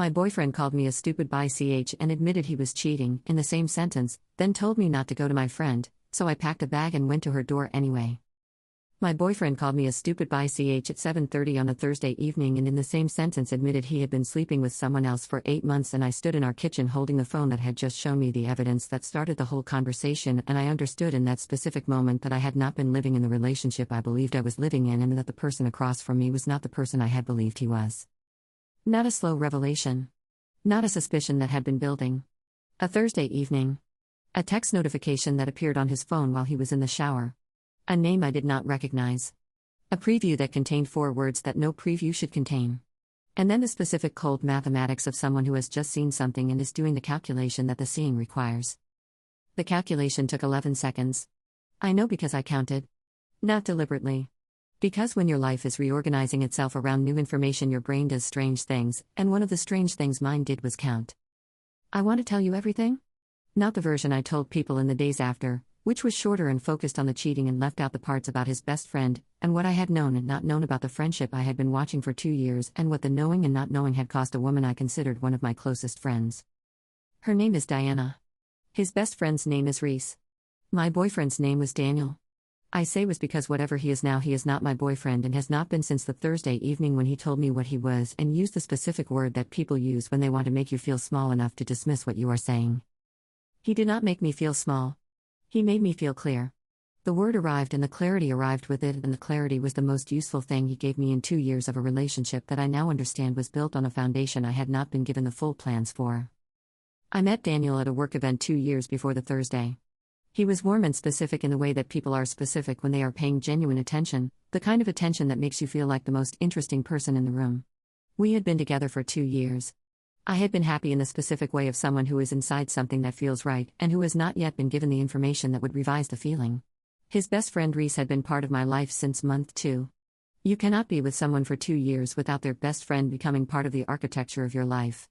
My boyfriend called me a stupid BCH and admitted he was cheating in the same sentence, then told me not to go to my friend, so I packed a bag and went to her door anyway. My boyfriend called me a stupid BCH at 7:30 on a Thursday evening and in the same sentence admitted he had been sleeping with someone else for 8 months, and I stood in our kitchen holding the phone that had just shown me the evidence that started the whole conversation, and I understood in that specific moment that I had not been living in the relationship I believed I was living in, and that the person across from me was not the person I had believed he was. Not a slow revelation. Not a suspicion that had been building. A Thursday evening. A text notification that appeared on his phone while he was in the shower. A name I did not recognize. A preview that contained 4 words that no preview should contain. And then the specific cold mathematics of someone who has just seen something and is doing the calculation that the seeing requires. The calculation took 11 seconds. I know because I counted. Not deliberately. Because when your life is reorganizing itself around new information, your brain does strange things, and one of the strange things mine did was count. I want to tell you everything? Not the version I told people in the days after, which was shorter and focused on the cheating and left out the parts about his best friend, and what I had known and not known about the friendship I had been watching for 2 years, and what the knowing and not knowing had cost a woman I considered one of my closest friends. Her name is Diana. His best friend's name is Reese. My boyfriend's name was Daniel. I say was because whatever he is now, he is not my boyfriend and has not been since the Thursday evening when he told me what he was and used the specific word that people use when they want to make you feel small enough to dismiss what you are saying. He did not make me feel small. He made me feel clear. The word arrived and the clarity arrived with it, and the clarity was the most useful thing he gave me in 2 years of a relationship that I now understand was built on a foundation I had not been given the full plans for. I met Daniel at a work event 2 years before the Thursday. He was warm and specific in the way that people are specific when they are paying genuine attention, the kind of attention that makes you feel like the most interesting person in the room. We had been together for 2 years. I had been happy in the specific way of someone who is inside something that feels right and who has not yet been given the information that would revise the feeling. His best friend Reese had been part of my life since month 2. You cannot be with someone for 2 years without their best friend becoming part of the architecture of your life.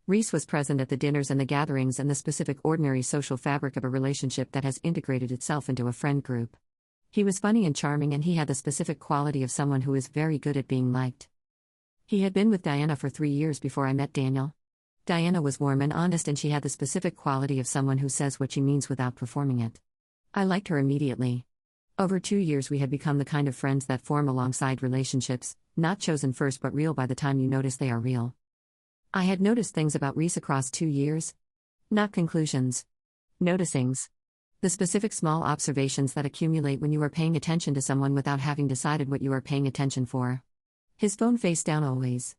Reese was present at the dinners and the gatherings and the specific ordinary social fabric of a relationship that has integrated itself into a friend group. He was funny and charming, and he had the specific quality of someone who is very good at being liked. He had been with Diana for 3 years before I met Daniel. Diana was warm and honest, and she had the specific quality of someone who says what she means without performing it. I liked her immediately. Over 2 years we had become the kind of friends that form alongside relationships, not chosen first but real by the time you notice they are real. I had noticed things about Reese across 2 years. Not conclusions. Noticings. The specific small observations that accumulate when you are paying attention to someone without having decided what you are paying attention for. His phone face down always.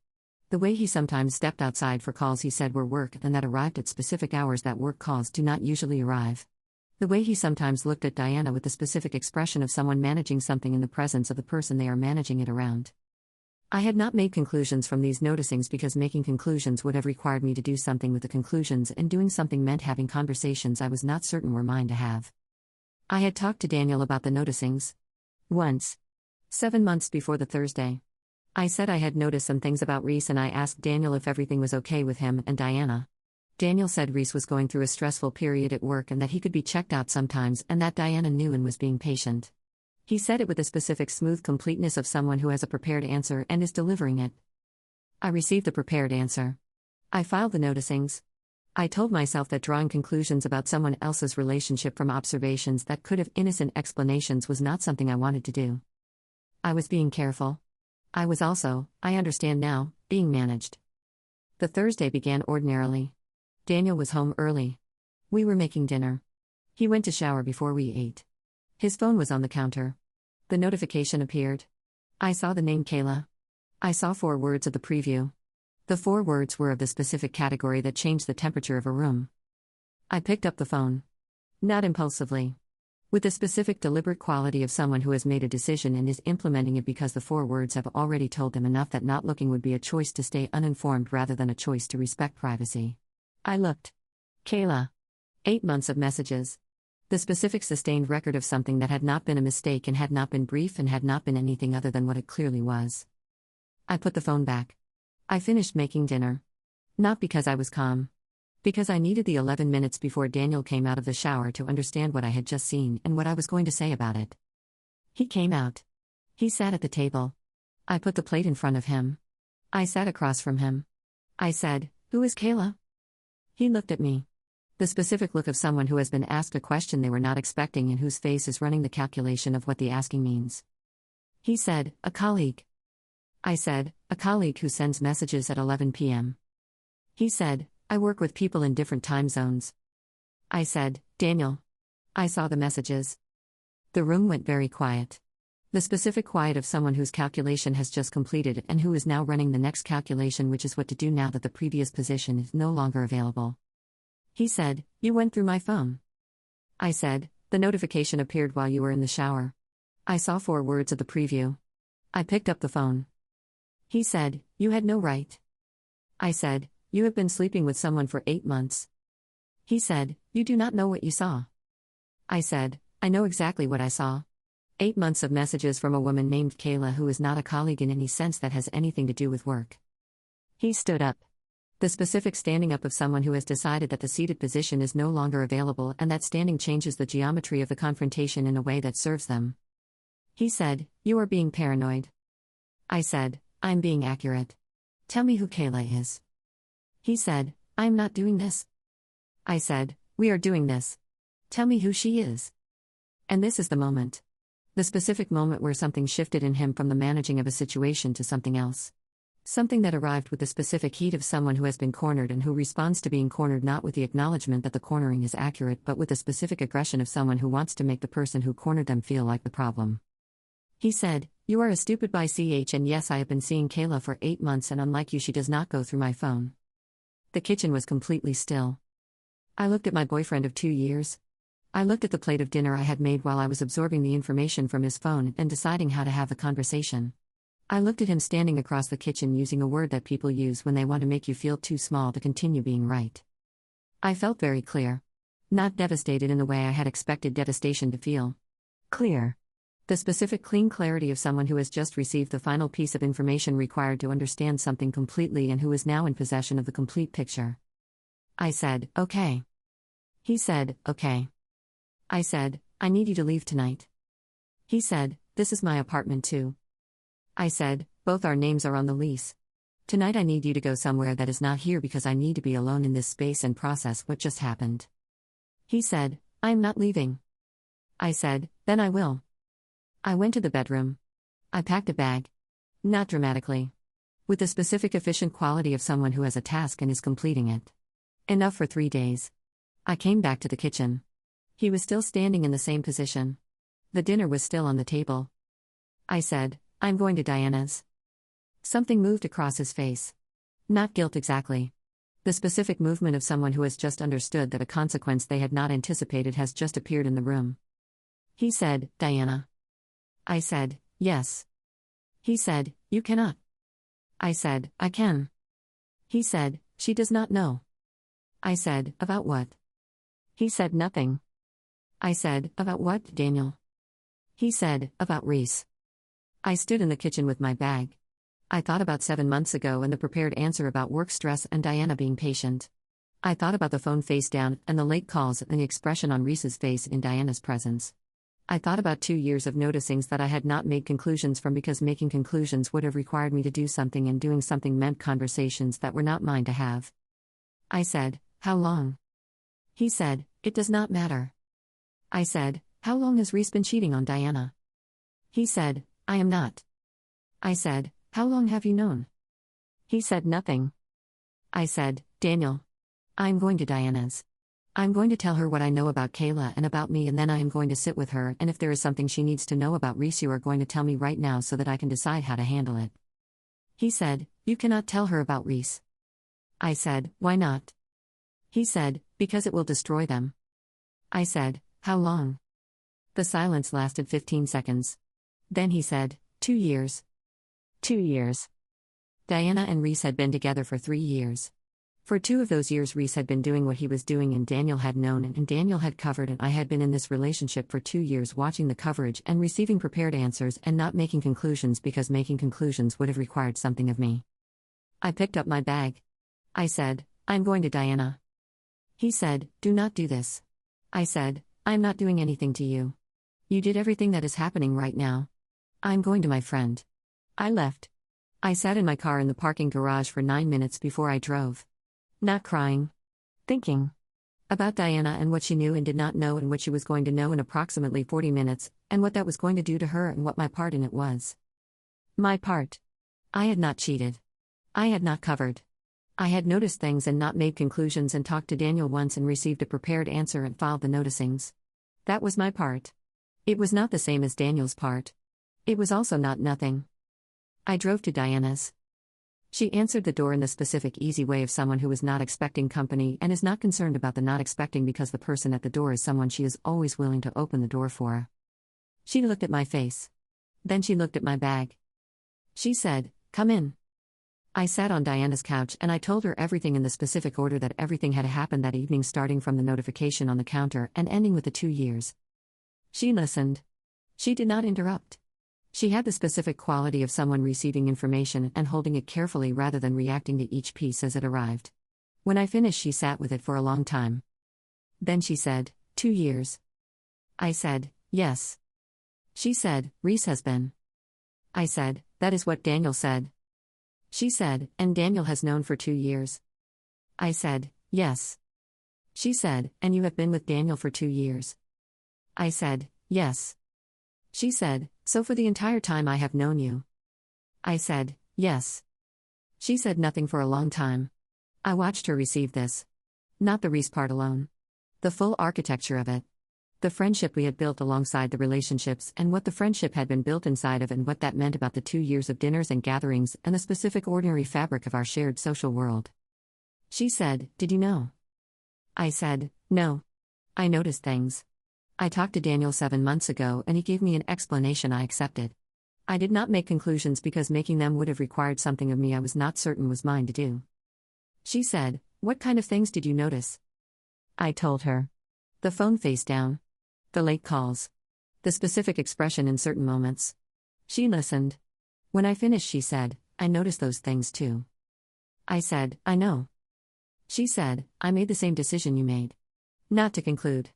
The way he sometimes stepped outside for calls he said were work and that arrived at specific hours that work calls do not usually arrive. The way he sometimes looked at Diana with the specific expression of someone managing something in the presence of the person they are managing it around. I had not made conclusions from these noticings because making conclusions would have required me to do something with the conclusions, and doing something meant having conversations I was not certain were mine to have. I had talked to Daniel about the noticings. Once. 7 months before the Thursday. I said I had noticed some things about Reese, and I asked Daniel if everything was okay with him and Diana. Daniel said Reese was going through a stressful period at work and that he could be checked out sometimes, and that Diana knew and was being patient. He said it with the specific smooth completeness of someone who has a prepared answer and is delivering it. I received the prepared answer. I filed the noticings. I told myself that drawing conclusions about someone else's relationship from observations that could have innocent explanations was not something I wanted to do. I was being careful. I was also, I understand now, being managed. The Thursday began ordinarily. Daniel was home early. We were making dinner. He went to shower before we ate. His phone was on the counter. The notification appeared. I saw the name Kayla. I saw 4 words of the preview. The 4 words were of the specific category that changed the temperature of a room. I picked up the phone. Not impulsively. With the specific deliberate quality of someone who has made a decision and is implementing it because the 4 words have already told them enough that not looking would be a choice to stay uninformed rather than a choice to respect privacy. I looked. Kayla. 8 months of messages. The specific sustained record of something that had not been a mistake and had not been brief and had not been anything other than what it clearly was. I put the phone back. I finished making dinner. Not because I was calm. Because I needed the 11 minutes before Daniel came out of the shower to understand what I had just seen and what I was going to say about it. He came out. He sat at the table. I put the plate in front of him. I sat across from him. I said, Who is Kayla? He looked at me. The specific look of someone who has been asked a question they were not expecting and whose face is running the calculation of what the asking means. He said, a colleague. I said, a colleague who sends messages at 11 p.m. He said, I work with people in different time zones. I said, Daniel. I saw the messages. The room went very quiet. The specific quiet of someone whose calculation has just completed and who is now running the next calculation, which is what to do now that the previous position is no longer available. He said, you went through my phone. I said, the notification appeared while you were in the shower. I saw 4 words of the preview. I picked up the phone. He said, you had no right. I said, you have been sleeping with someone for 8 months. He said, you do not know what you saw. I said, I know exactly what I saw. 8 months of messages from a woman named Kayla who is not a colleague in any sense that has anything to do with work. He stood up. The specific standing up of someone who has decided that the seated position is no longer available and that standing changes the geometry of the confrontation in a way that serves them. He said, you are being paranoid. I said, I'm being accurate. Tell me who Kayla is. He said, I'm not doing this. I said, we are doing this. Tell me who she is. And this is the moment. The specific moment where something shifted in him from the managing of a situation to something else. Something that arrived with the specific heat of someone who has been cornered and who responds to being cornered not with the acknowledgement that the cornering is accurate but with the specific aggression of someone who wants to make the person who cornered them feel like the problem. He said, you are a stupid by CH, and yes, I have been seeing Kayla for 8 months and unlike you she does not go through my phone. The kitchen was completely still. I looked at my boyfriend of 2 years. I looked at the plate of dinner I had made while I was absorbing the information from his phone and deciding how to have the conversation. I looked at him standing across the kitchen using a word that people use when they want to make you feel too small to continue being right. I felt very clear. Not devastated in the way I had expected devastation to feel. Clear. The specific clean clarity of someone who has just received the final piece of information required to understand something completely and who is now in possession of the complete picture. I said, okay. He said, okay. I said, I need you to leave tonight. He said, this is my apartment too. I said, both our names are on the lease. Tonight I need you to go somewhere that is not here because I need to be alone in this space and process what just happened. He said, I am not leaving. I said, then I will. I went to the bedroom. I packed a bag. Not dramatically. With the specific efficient quality of someone who has a task and is completing it. Enough for 3 days. I came back to the kitchen. He was still standing in the same position. The dinner was still on the table. I said, I'm going to Diana's. Something moved across his face. Not guilt exactly. The specific movement of someone who has just understood that a consequence they had not anticipated has just appeared in the room. He said, Diana. I said, yes. He said, you cannot. I said, I can. He said, she does not know. I said, about what? He said, nothing. I said, about what, Daniel? He said, about Reese. I stood in the kitchen with my bag. I thought about 7 months ago and the prepared answer about work stress and Diana being patient. I thought about the phone face down and the late calls and the expression on Reese's face in Diana's presence. I thought about 2 years of noticings that I had not made conclusions from because making conclusions would have required me to do something and doing something meant conversations that were not mine to have. I said, how long? He said, it does not matter. I said, how long has Reese been cheating on Diana? He said, I am not. I said, how long have you known? He said nothing. I said, Daniel. I'm going to Diana's. I'm going to tell her what I know about Kayla and about me, and then I am going to sit with her, and if there is something she needs to know about Reese you are going to tell me right now so that I can decide how to handle it. He said, you cannot tell her about Reese. I said, why not? He said, because it will destroy them. I said, how long? The silence lasted 15 seconds. Then he said, 2 years. 2 years. Diana and Reese had been together for 3 years. For 2 of those years Reese had been doing what he was doing and Daniel had known and Daniel had covered, and I had been in this relationship for 2 years watching the coverage and receiving prepared answers and not making conclusions because making conclusions would have required something of me. I picked up my bag. I said, I'm going to Diana. He said, do not do this. I said, I'm not doing anything to you. You did everything that is happening right now. I'm going to my friend. I left. I sat in my car in the parking garage for 9 minutes before I drove. Not crying. Thinking. About Diana and what she knew and did not know and what she was going to know in approximately 40 minutes, and what that was going to do to her and what my part in it was. My part. I had not cheated. I had not covered. I had noticed things and not made conclusions and talked to Daniel once and received a prepared answer and filed the noticings. That was my part. It was not the same as Daniel's part. It was also not nothing. I drove to Diana's. She answered the door in the specific easy way of someone who is not expecting company and is not concerned about the not expecting because the person at the door is someone she is always willing to open the door for. She looked at my face. Then she looked at my bag. She said, "Come in." I sat on Diana's couch and I told her everything in the specific order that everything had happened that evening, starting from the notification on the counter and ending with the 2 years. She listened. She did not interrupt. She had the specific quality of someone receiving information and holding it carefully rather than reacting to each piece as it arrived. When I finished, she sat with it for a long time. Then she said, 2 years. I said, yes. She said, Reese has been. I said, that is what Daniel said. She said, and Daniel has known for 2 years. I said, yes. She said, and you have been with Daniel for 2 years. I said, yes. She said, so for the entire time I have known you. I said, yes. She said nothing for a long time. I watched her receive this. Not the Reese part alone. The full architecture of it. The friendship we had built alongside the relationships and what the friendship had been built inside of and what that meant about the 2 years of dinners and gatherings and the specific ordinary fabric of our shared social world. She said, did you know? I said, no. I noticed things. I talked to Daniel 7 months ago and he gave me an explanation I accepted. I did not make conclusions because making them would have required something of me I was not certain was mine to do. She said, what kind of things did you notice? I told her. The phone face down. The late calls. The specific expression in certain moments. She listened. When I finished, she said, I noticed those things too. I said, I know. She said, I made the same decision you made. Not to conclude.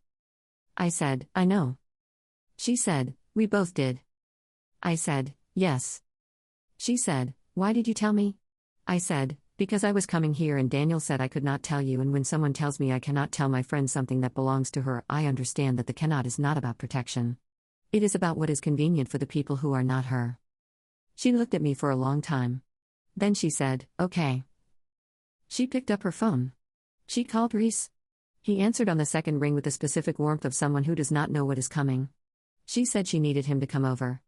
I said, I know. She said, we both did. I said, yes. She said, why did you tell me? I said, because I was coming here and Daniel said I could not tell you, and when someone tells me I cannot tell my friend something that belongs to her, I understand that the cannot is not about protection. It is about what is convenient for the people who are not her. She looked at me for a long time. Then she said, okay. She picked up her phone. She called Reese. He answered on the second ring with the specific warmth of someone who does not know what is coming. She said she needed him to come over.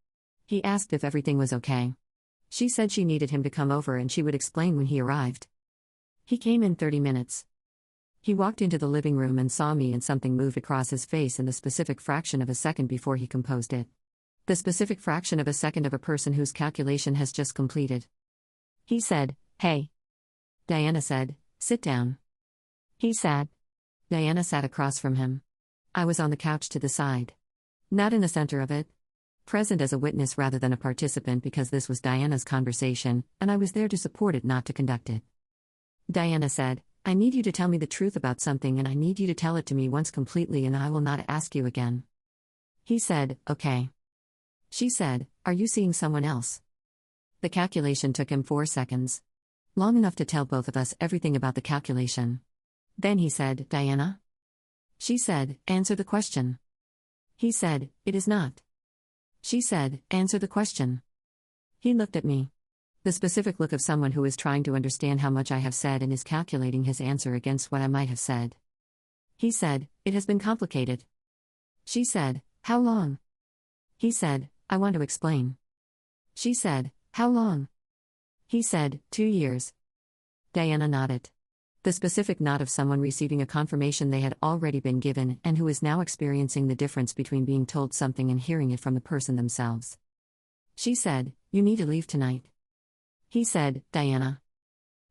He asked if everything was okay. She said she needed him to come over and she would explain when he arrived. He came in 30 minutes. He walked into the living room and saw me, and something moved across his face in the specific fraction of a second before he composed it. The specific fraction of a second of a person whose calculation has just completed. He said, hey. Diana said, sit down. He sat. Diana sat across from him. I was on the couch to the side. Not in the center of it. Present as a witness rather than a participant, because this was Diana's conversation, and I was there to support it, not to conduct it. Diana said, I need you to tell me the truth about something, and I need you to tell it to me once completely, and I will not ask you again. He said, okay. She said, are you seeing someone else? The calculation took him 4 seconds. Long enough to tell both of us everything about the calculation. Then he said, Diana? She said, answer the question. He said, it is not. She said, answer the question. He looked at me. The specific look of someone who is trying to understand how much I have said and is calculating his answer against what I might have said. He said, it has been complicated. She said, how long? He said, I want to explain. She said, how long? He said, 2 years. Diana nodded. The specific nod of someone receiving a confirmation they had already been given and who is now experiencing the difference between being told something and hearing it from the person themselves. She said, you need to leave tonight. He said, Diana.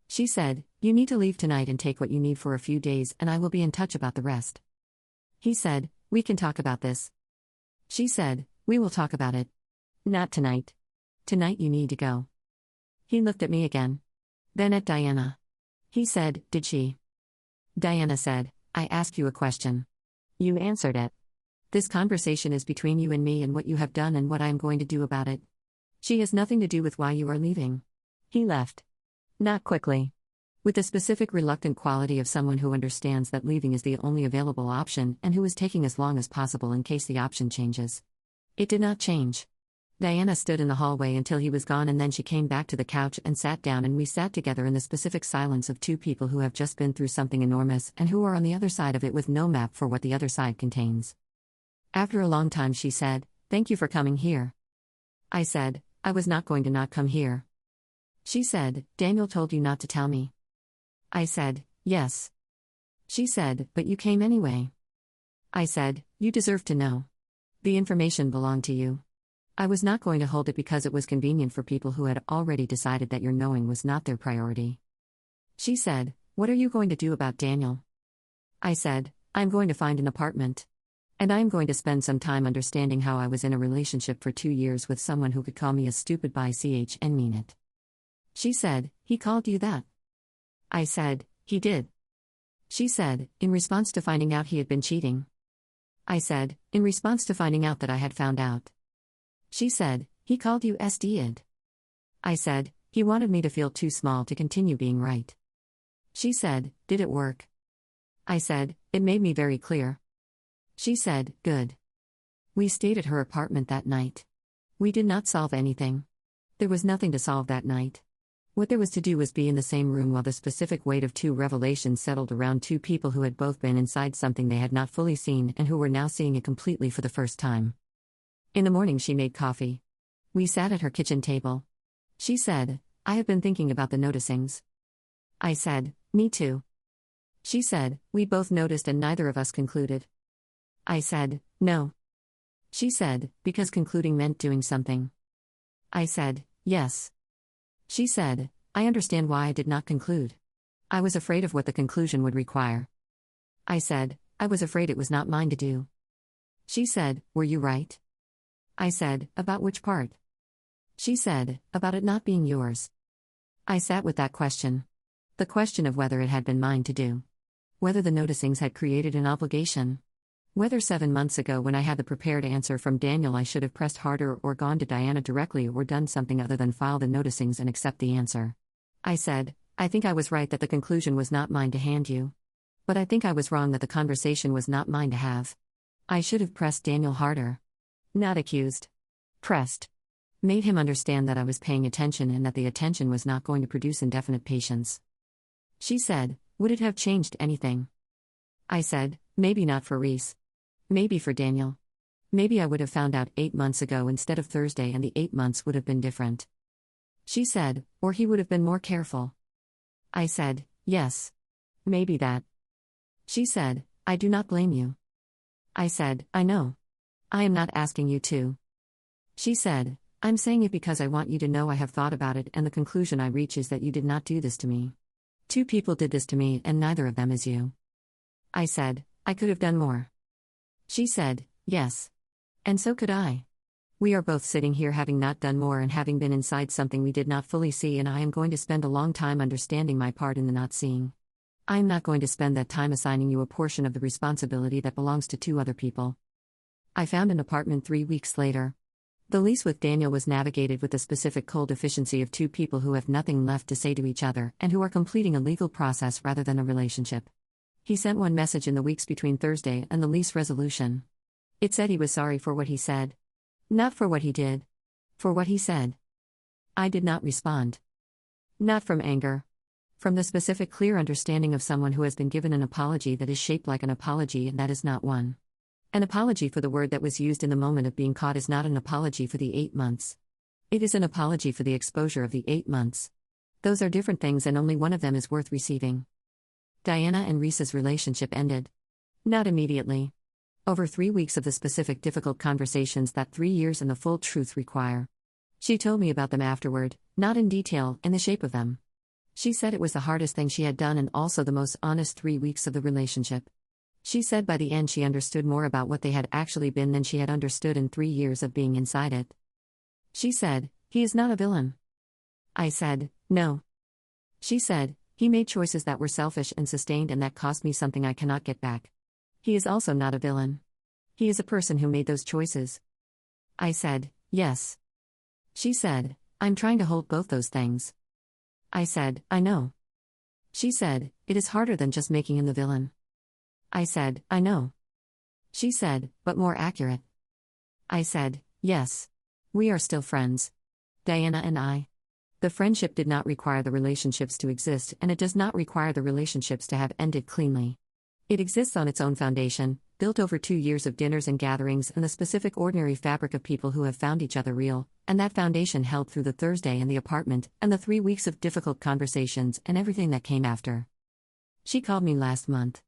She said, you need to leave tonight and take what you need for a few days, and I will be in touch about the rest. He said, we can talk about this. She said, we will talk about it. Not tonight. Tonight you need to go. He looked at me again. Then at Diana. He said, did she? Diana said, I asked you a question. You answered it. This conversation is between you and me and what you have done and what I am going to do about it. She has nothing to do with why you are leaving. He left. Not quickly. with the specific reluctant quality of someone who understands that leaving is the only available option and who is taking as long as possible in case the option changes. It did not change. Diana stood in the hallway until he was gone, and then she came back to the couch and sat down, and we sat together in the specific silence of two people who have just been through something enormous and who are on the other side of it with no map for what the other side contains. After a long time she said, "Thank you for coming here." I said, "I was not going to not come here." She said, "Daniel told you not to tell me." I said, "Yes." She said, "But you came anyway." I said, "You deserve to know. The information belonged to you. I was not going to hold it because it was convenient for people who had already decided that your knowing was not their priority." She said, "What are you going to do about Daniel?" I said, "I'm going to find an apartment. And I'm going to spend some time understanding how I was in a relationship for 2 years with someone who could call me a stupid bi-ch and mean it." She said, "He called you that?" I said, "He did." She said, "In response to finding out he had been cheating?" I said, "In response to finding out that I had found out." She said, "He called you SD'd." I said, "He wanted me to feel too small to continue being right." She said, "Did it work?" I said, "It made me very clear." She said, "Good." We stayed at her apartment that night. We did not solve anything. There was nothing to solve that night. What there was to do was be in the same room while the specific weight of 2 revelations settled around 2 people who had both been inside something they had not fully seen and who were now seeing it completely for the first time. In the morning she made coffee. We sat at her kitchen table. She said, "I have been thinking about the noticings." I said, "Me too." She said, "We both noticed and neither of us concluded." I said, "No." She said, "Because concluding meant doing something." I said, "Yes." She said, "I understand why I did not conclude. I was afraid of what the conclusion would require." I said, "I was afraid it was not mine to do." She said, "Were you right?" I said, "About which part?" She said, "About it not being yours." I sat with that question. The question of whether it had been mine to do. Whether the noticings had created an obligation. Whether 7 months ago, when I had the prepared answer from Daniel, I should have pressed harder or gone to Diana directly or done something other than file the noticings and accept the answer. I said, "I think I was right that the conclusion was not mine to hand you. But I think I was wrong that the conversation was not mine to have. I should have pressed Daniel harder. Not accused. Pressed. Made him understand that I was paying attention and that the attention was not going to produce indefinite patience." She said, "Would it have changed anything?" I said, "Maybe not for Reese. Maybe for Daniel. Maybe I would have found out 8 months ago instead of Thursday and the 8 months would have been different." She said, "Or he would have been more careful." I said, "Yes. Maybe that." She said, "I do not blame you." I said, "I know. I am not asking you to." She said, "I'm saying it because I want you to know I have thought about it, and the conclusion I reach is that you did not do this to me. 2 people did this to me and neither of them is you." I said, "I could have done more." She said, "Yes. And so could I. We are both sitting here having not done more and having been inside something we did not fully see, and I am going to spend a long time understanding my part in the not seeing. I am not going to spend that time assigning you a portion of the responsibility that belongs to 2 other people." I found an apartment 3 weeks later. The lease with Daniel was navigated with the specific cold efficiency of 2 people who have nothing left to say to each other and who are completing a legal process rather than a relationship. He sent one message in the weeks between Thursday and the lease resolution. It said he was sorry for what he said. Not for what he did. For what he said. I did not respond. Not from anger. From the specific clear understanding of someone who has been given an apology that is shaped like an apology, and that is not one. An apology for the word that was used in the moment of being caught is not an apology for the 8 months. It is an apology for the exposure of the 8 months. Those are different things, and only one of them is worth receiving. Diana and Reese's relationship ended. Not immediately. Over 3 weeks of the specific difficult conversations that 3 years and the full truth require. She told me about them afterward, not in detail, in the shape of them. She said it was the hardest thing she had done and also the most honest 3 weeks of the relationship. She said by the end she understood more about what they had actually been than she had understood in 3 years of being inside it. She said, "He is not a villain." I said, "No." She said, "He made choices that were selfish and sustained and that cost me something I cannot get back. He is also not a villain. He is a person who made those choices." I said, "Yes." She said, "I'm trying to hold both those things." I said, "I know." She said, "It is harder than just making him the villain." I said, "I know." She said, "But more accurate." I said, "Yes. We are still friends. Diana and I. The friendship did not require the relationships to exist, and it does not require the relationships to have ended cleanly. It exists on its own foundation, built over 2 years of dinners and gatherings and the specific ordinary fabric of people who have found each other real, and that foundation held through the Thursday in the apartment, and the 3 weeks of difficult conversations and everything that came after. She called me last month.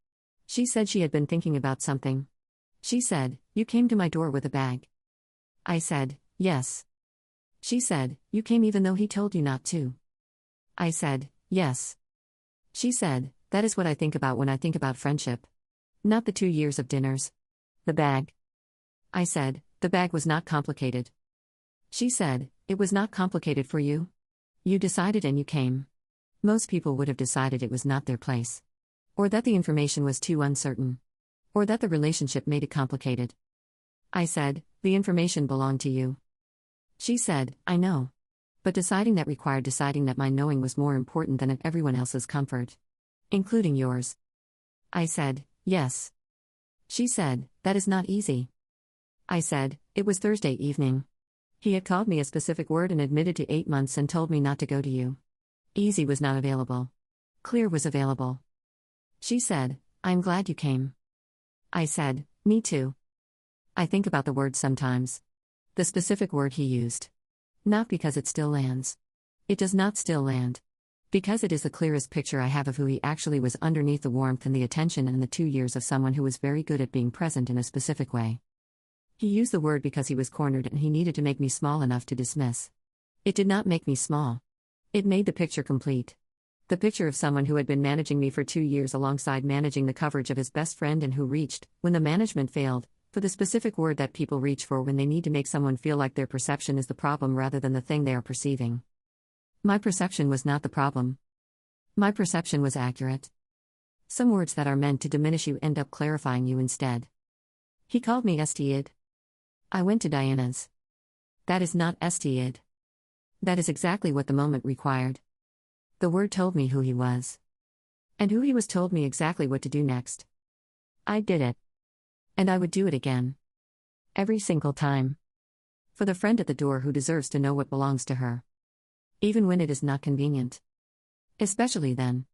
She said she had been thinking about something. She said, "You came to my door with a bag." I said, "Yes." She said, "You came even though he told you not to." I said, "Yes." She said, "That is what I think about when I think about friendship. Not the 2 years of dinners. The bag." I said, "The bag was not complicated." She said, "It was not complicated for you? You decided and you came. Most people would have decided it was not their place. Or that the information was too uncertain. Or that the relationship made it complicated." I said, "The information belonged to you." She said, "I know. But deciding that required deciding that my knowing was more important than everyone else's comfort. Including yours." I said, "Yes." She said, "That is not easy." I said, "It was Thursday evening. He had called me a specific word and admitted to 8 months and told me not to go to you. Easy was not available. Clear was available." She said, "I'm glad you came." I said, "Me too." I think about the word sometimes. The specific word he used. Not because it still lands. It does not still land. Because it is the clearest picture I have of who he actually was underneath the warmth and the attention and the 2 years of someone who was very good at being present in a specific way. He used the word because he was cornered and he needed to make me small enough to dismiss. It did not make me small. It made the picture complete. The picture of someone who had been managing me for 2 years alongside managing the coverage of his best friend and who reached, when the management failed, for the specific word that people reach for when they need to make someone feel like their perception is the problem rather than the thing they are perceiving. My perception was not the problem. My perception was accurate. Some words that are meant to diminish you end up clarifying you instead. He called me Stid. I went to Diana's. That is not Stid. That is exactly what the moment required. The word told me who he was. And who he was told me exactly what to do next. I did it. And I would do it again. Every single time. For the friend at the door who deserves to know what belongs to her. Even when it is not convenient. Especially then.